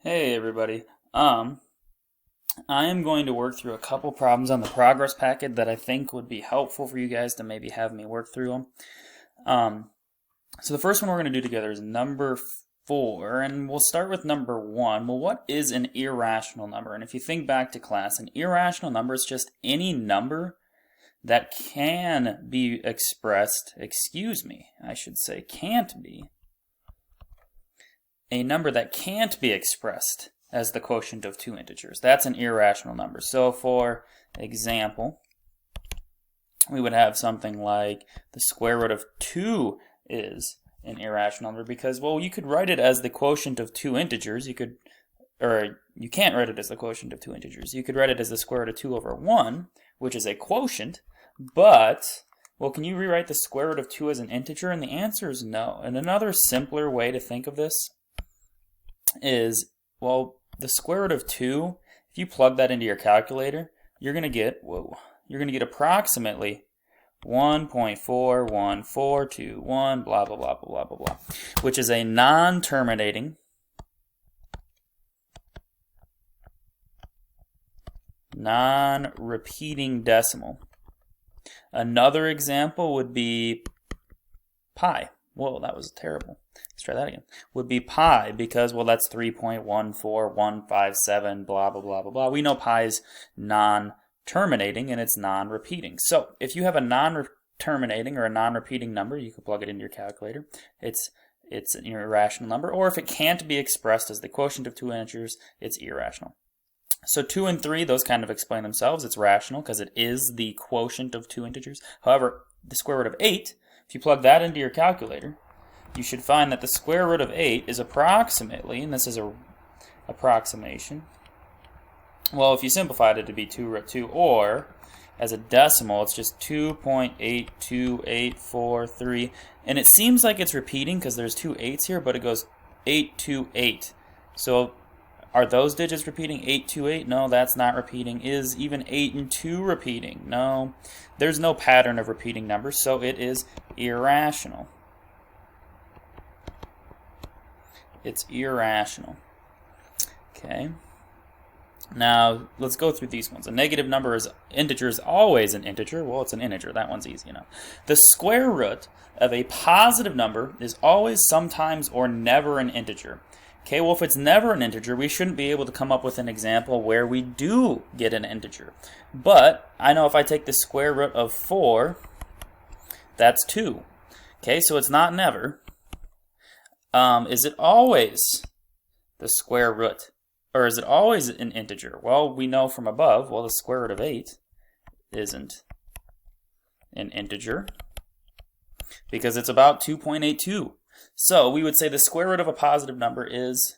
Hey everybody. I am going to work through a couple problems on the progress packet that I think would be helpful for you guys to maybe have me work through them. So the first one we're going to do together is number 4, and we'll start with number 1. Well, what is an irrational number? And if you think back to class, an irrational number is just any number that can be expressed, can't be. A number that can't be expressed as the quotient of two integers. That's an irrational number. So for example, we would have something like the square root of 2 is an irrational number because, well, you could write it as the quotient of two integers. You can't write it as the quotient of two integers. You could write it as the square root of 2 over 1, which is a quotient, but, well, can you rewrite the square root of 2 as an integer? And the answer is no. And another simpler way to think of this is, well, the square root of 2, if you plug that into your calculator, you're going to get approximately 1.41421, blah, blah, blah, blah, blah, blah, blah, which is a non-terminating, non-repeating decimal. Another example would be pi. Whoa, that was terrible. Let's try that again. Would be pi because, well, that's 3.14157, blah, blah, blah, blah, blah. We know pi is non-terminating and it's non-repeating. So if you have a non-terminating or a non-repeating number, you can plug it into your calculator. It's an irrational number. Or if it can't be expressed as the quotient of two integers, it's irrational. So 2 and 3, those kind of explain themselves. It's rational because it is the quotient of two integers. However, the square root of 8, if you plug that into your calculator, you should find that the square root of 8 is approximately, and this is an approximation, well, if you simplified it to be 2 root 2, or as a decimal, it's just 2.82843, and it seems like it's repeating because there's two 8s here, but it goes 828. So are those digits repeating? 828? No, that's not repeating. Is even 8 and 2 repeating? No. There's no pattern of repeating numbers, so it is irrational. It's irrational. Okay. Now, let's go through these ones. A negative number is integer is always an integer. Well, it's an integer. That one's easy enough. The square root of a positive number is always, sometimes, or never an integer. Okay, well, if it's never an integer, we shouldn't be able to come up with an example where we do get an integer. But I know if I take the square root of 4, that's 2. Okay, so it's not never. Is it always the square root? Or is it always an integer? Well, we know from above, well, the square root of 8 isn't an integer because it's about 2.82. So we would say the square root of a positive number is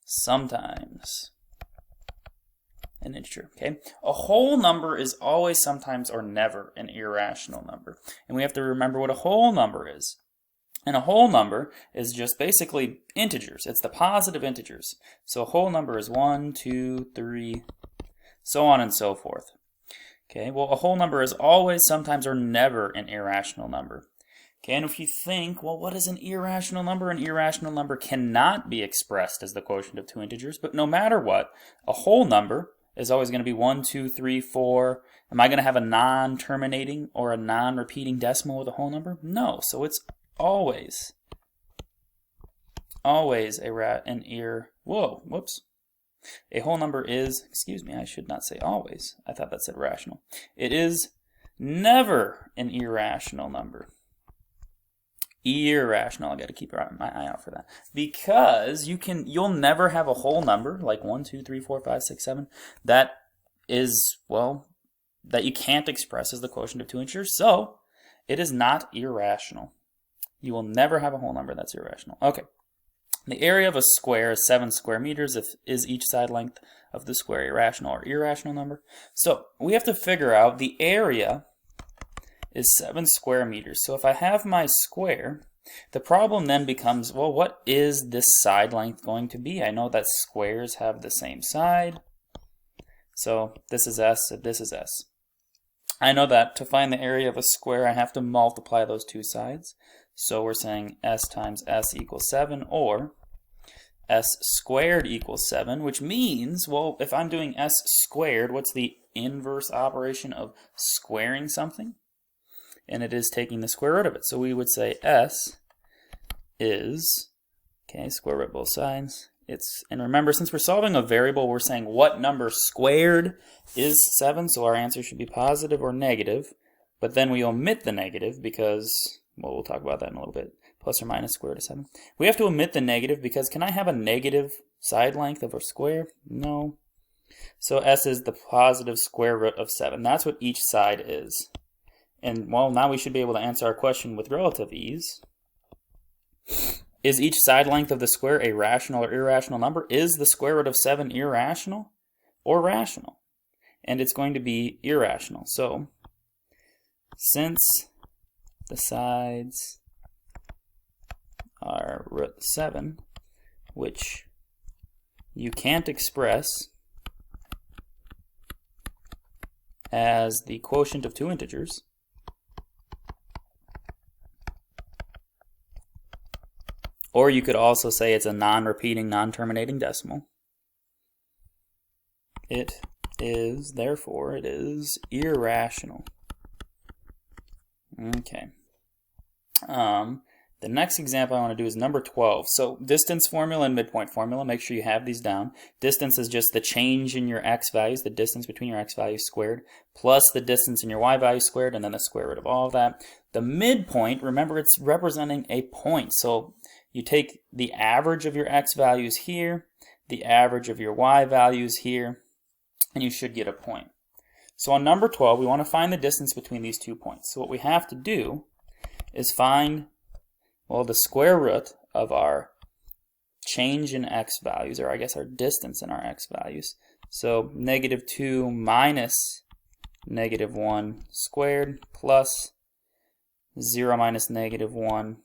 sometimes an integer. Okay? A whole number is always, sometimes, or never an irrational number. And we have to remember what a whole number is. And a whole number is just basically integers. It's the positive integers. So a whole number is 1, 2, 3, so on and so forth. Okay, well, a whole number is always, sometimes, or never an irrational number. Okay, and if you think, well, what is an irrational number? An irrational number cannot be expressed as the quotient of two integers, but no matter what, a whole number is always going to be 1, 2, 3, 4. Am I going to have a non-terminating or a non-repeating decimal with a whole number? No, so it's always a whole number is, excuse me, I should not say always. I thought that said rational. It is never an irrational number. Irrational. I got to keep my eye out for that because you'll never have a whole number like 1, 2, 3, 4, 5, 6, 7 that is, well, that you can't express as the quotient of two integers. So it is not irrational. You will never have a whole number that's irrational. Okay. The area of a square is 7 square meters. Is each side length of the square irrational or irrational number? So we have to figure out the area is 7 square meters. So if I have my square, the problem then becomes, well, what is this side length going to be? I know that squares have the same side. So this is S, so this is S. I know that to find the area of a square, I have to multiply those two sides. So we're saying S times S equals 7, or s squared equals 7, which means, well, if I'm doing s squared, what's the inverse operation of squaring something? And it is taking the square root of it. So we would say s is, okay, square root both sides. And remember, since we're solving a variable, we're saying what number squared is 7, so our answer should be positive or negative. But then we omit the negative because, well, we'll talk about that in a little bit. Plus or minus square root of 7. We have to omit the negative because can I have a negative side length of a square? No. So s is the positive square root of 7. That's what each side is. And, well, now we should be able to answer our question with relative ease. Is each side length of the square a rational or irrational number? Is the square root of 7 irrational or rational? And it's going to be irrational. So, since the sides are root 7, which you can't express as the quotient of two integers, or you could also say it's a non-repeating, non-terminating decimal. Therefore, it is irrational. Okay. The next example I want to do is number 12. So distance formula and midpoint formula, make sure you have these down. Distance is just the change in your x values, the distance between your x values squared, plus the distance in your y values squared, and then the square root of all of that. The midpoint, remember, it's representing a point. So you take the average of your x values here, the average of your y values here, and you should get a point. So on number 12, we want to find the distance between these 2 points. So what we have to do is find, well, the square root of our change in x values, or I guess our distance in our x values. So negative 2 minus negative 1 squared plus 0 minus negative 1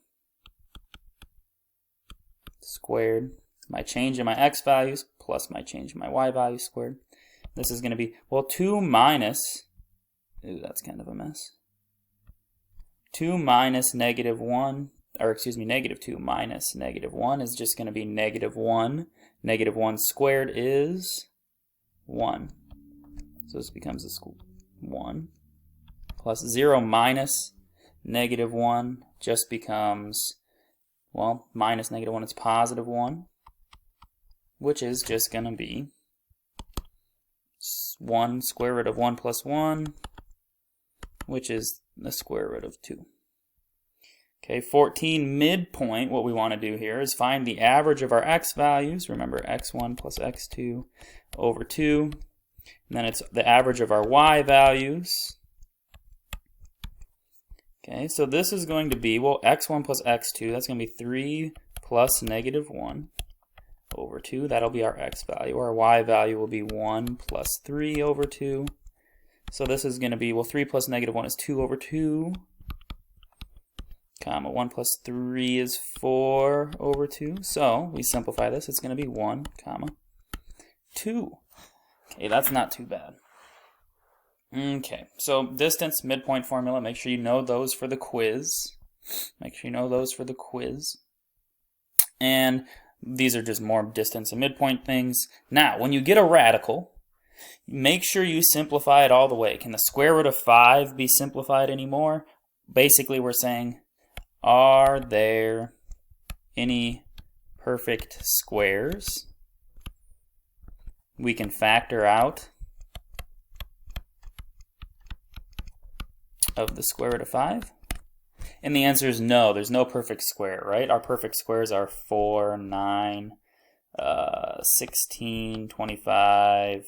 squared. My change in my x values plus my change in my y values squared. This is going to be, well, 2 minus, ooh, that's kind of a mess. 2 minus negative 1, or excuse me, negative 2 minus negative 1 is just going to be negative 1. Negative 1 squared is 1. So this becomes a 1. Plus 0 minus negative 1 just becomes, well, minus negative 1 is positive 1, which is just going to be 1 square root of 1 plus 1, which is the square root of 2. Okay, 14 midpoint, what we want to do here is find the average of our x values. Remember, x1 plus x2 over 2. And then it's the average of our y values. Okay, so this is going to be, well, x1 plus x2, that's going to be 3 plus negative 1 over 2. That'll be our x value. Our y value will be 1 plus 3 over 2. So this is going to be, well, 3 plus negative 1 is 2 over 2. Comma, 1 plus 3 is 4 over 2. So we simplify this. It's going to be 1, comma, 2. Okay, that's not too bad. Okay, so distance, midpoint formula. Make sure you know those for the quiz. Make sure you know those for the quiz. And these are just more distance and midpoint things. Now, when you get a radical, make sure you simplify it all the way. Can the square root of 5 be simplified anymore? Basically, we're saying, are there any perfect squares we can factor out of the square root of 5? And the answer is no. There's no perfect square, right? Our perfect squares are 4, 9, 16, 25,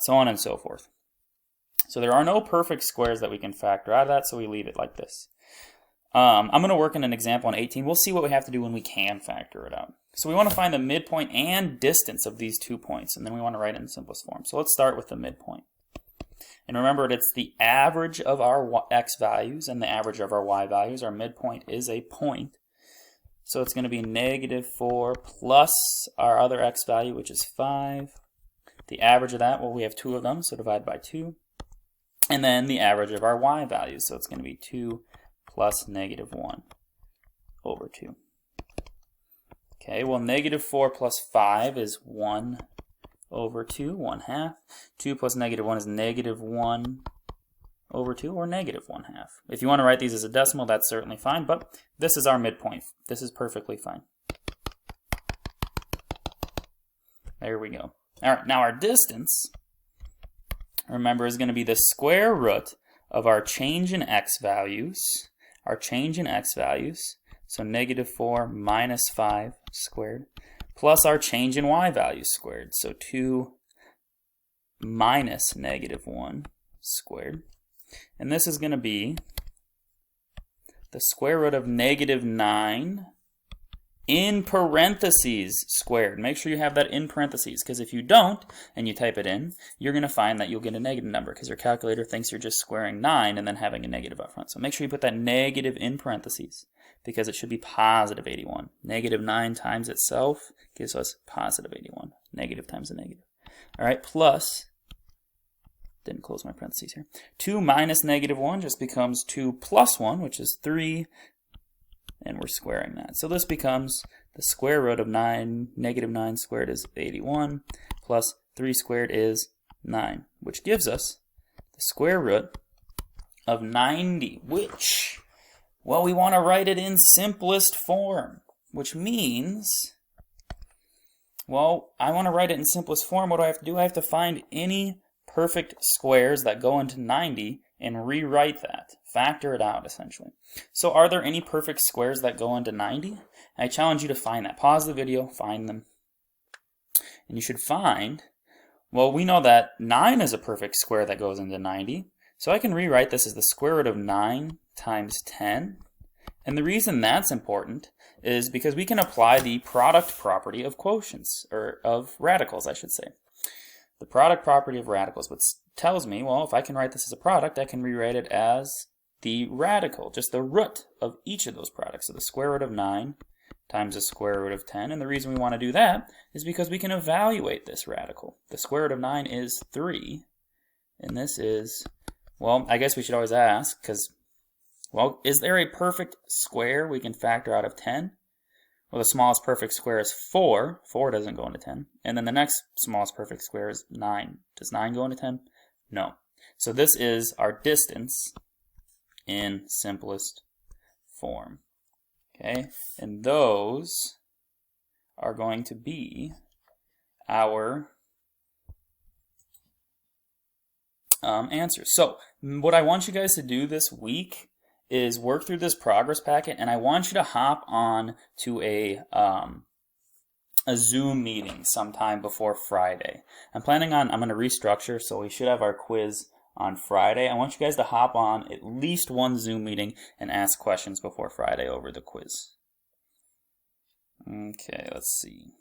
so on and so forth. So there are no perfect squares that we can factor out of that, so we leave it like this. I'm going to work in an example on 18. We'll see what we have to do when we can factor it out. So we want to find the midpoint and distance of these 2 points, and then we want to write it in simplest form. So let's start with the midpoint. And remember, it's the average of our x values and the average of our y values. Our midpoint is a point. So it's going to be negative 4 plus our other x value, which is 5. The average of that, well, we have 2 of them, so divide by 2. And then the average of our y values, so it's going to be 2 plus negative 1 over 2. Okay, well, negative 4 plus 5 is 1 over 2, 1/2. 2 plus negative 1 is negative 1 over 2, or negative 1/2. If you want to write these as a decimal, that's certainly fine, but this is our midpoint. This is perfectly fine. There we go. All right, now our distance, remember, is going to be the square root of our change in x values. Our change in x values, so negative 4 minus 5 squared, plus our change in y values squared, so 2 minus negative 1 squared. And this is going to be the square root of negative 9 in parentheses squared. Make sure you have that in parentheses, because if you don't and you type it in, you're going to find that you'll get a negative number because your calculator thinks you're just squaring 9 and then having a negative up front. So make sure you put that negative in parentheses because it should be positive 81. Negative 9 times itself gives us positive 81. Negative times a negative. All right, plus, didn't close my parentheses here. 2 minus negative 1 just becomes 2 plus 1, which is 3. And we're squaring that. So this becomes the square root of 9, negative 9 squared is 81, plus 3 squared is 9, which gives us the square root of 90, which, well, we want to write it in simplest form, which means, well, I want to write it in simplest form. What do I have to do? I have to find any perfect squares that go into 90 and rewrite that. Factor it out, essentially. So are there any perfect squares that go into 90? I challenge you to find that. Pause the video, find them. And you should find, well, we know that 9 is a perfect square that goes into 90. So I can rewrite this as the square root of 9 times 10. And the reason that's important is because we can apply the product property of quotients, or of radicals, I should say. The product property of radicals, which tells me, well, if I can write this as a product, I can rewrite it as the radical, just the root of each of those products. So the square root of 9 times the square root of 10. And the reason we want to do that is because we can evaluate this radical. The square root of 9 is 3. And this is, well, I guess we should always ask, because, well, is there a perfect square we can factor out of 10? Well, the smallest perfect square is 4. 4 doesn't go into 10. And then the next smallest perfect square is 9. Does 9 go into 10? No. So this is our distance in simplest form. Okay? And those are going to be our answers. So what I want you guys to do this week is work through this progress packet, and I want you to hop on to a Zoom meeting sometime before Friday. I'm going to restructure, so we should have our quiz on Friday. I want you guys to hop on at least one Zoom meeting and ask questions before Friday over the quiz. Okay, let's see.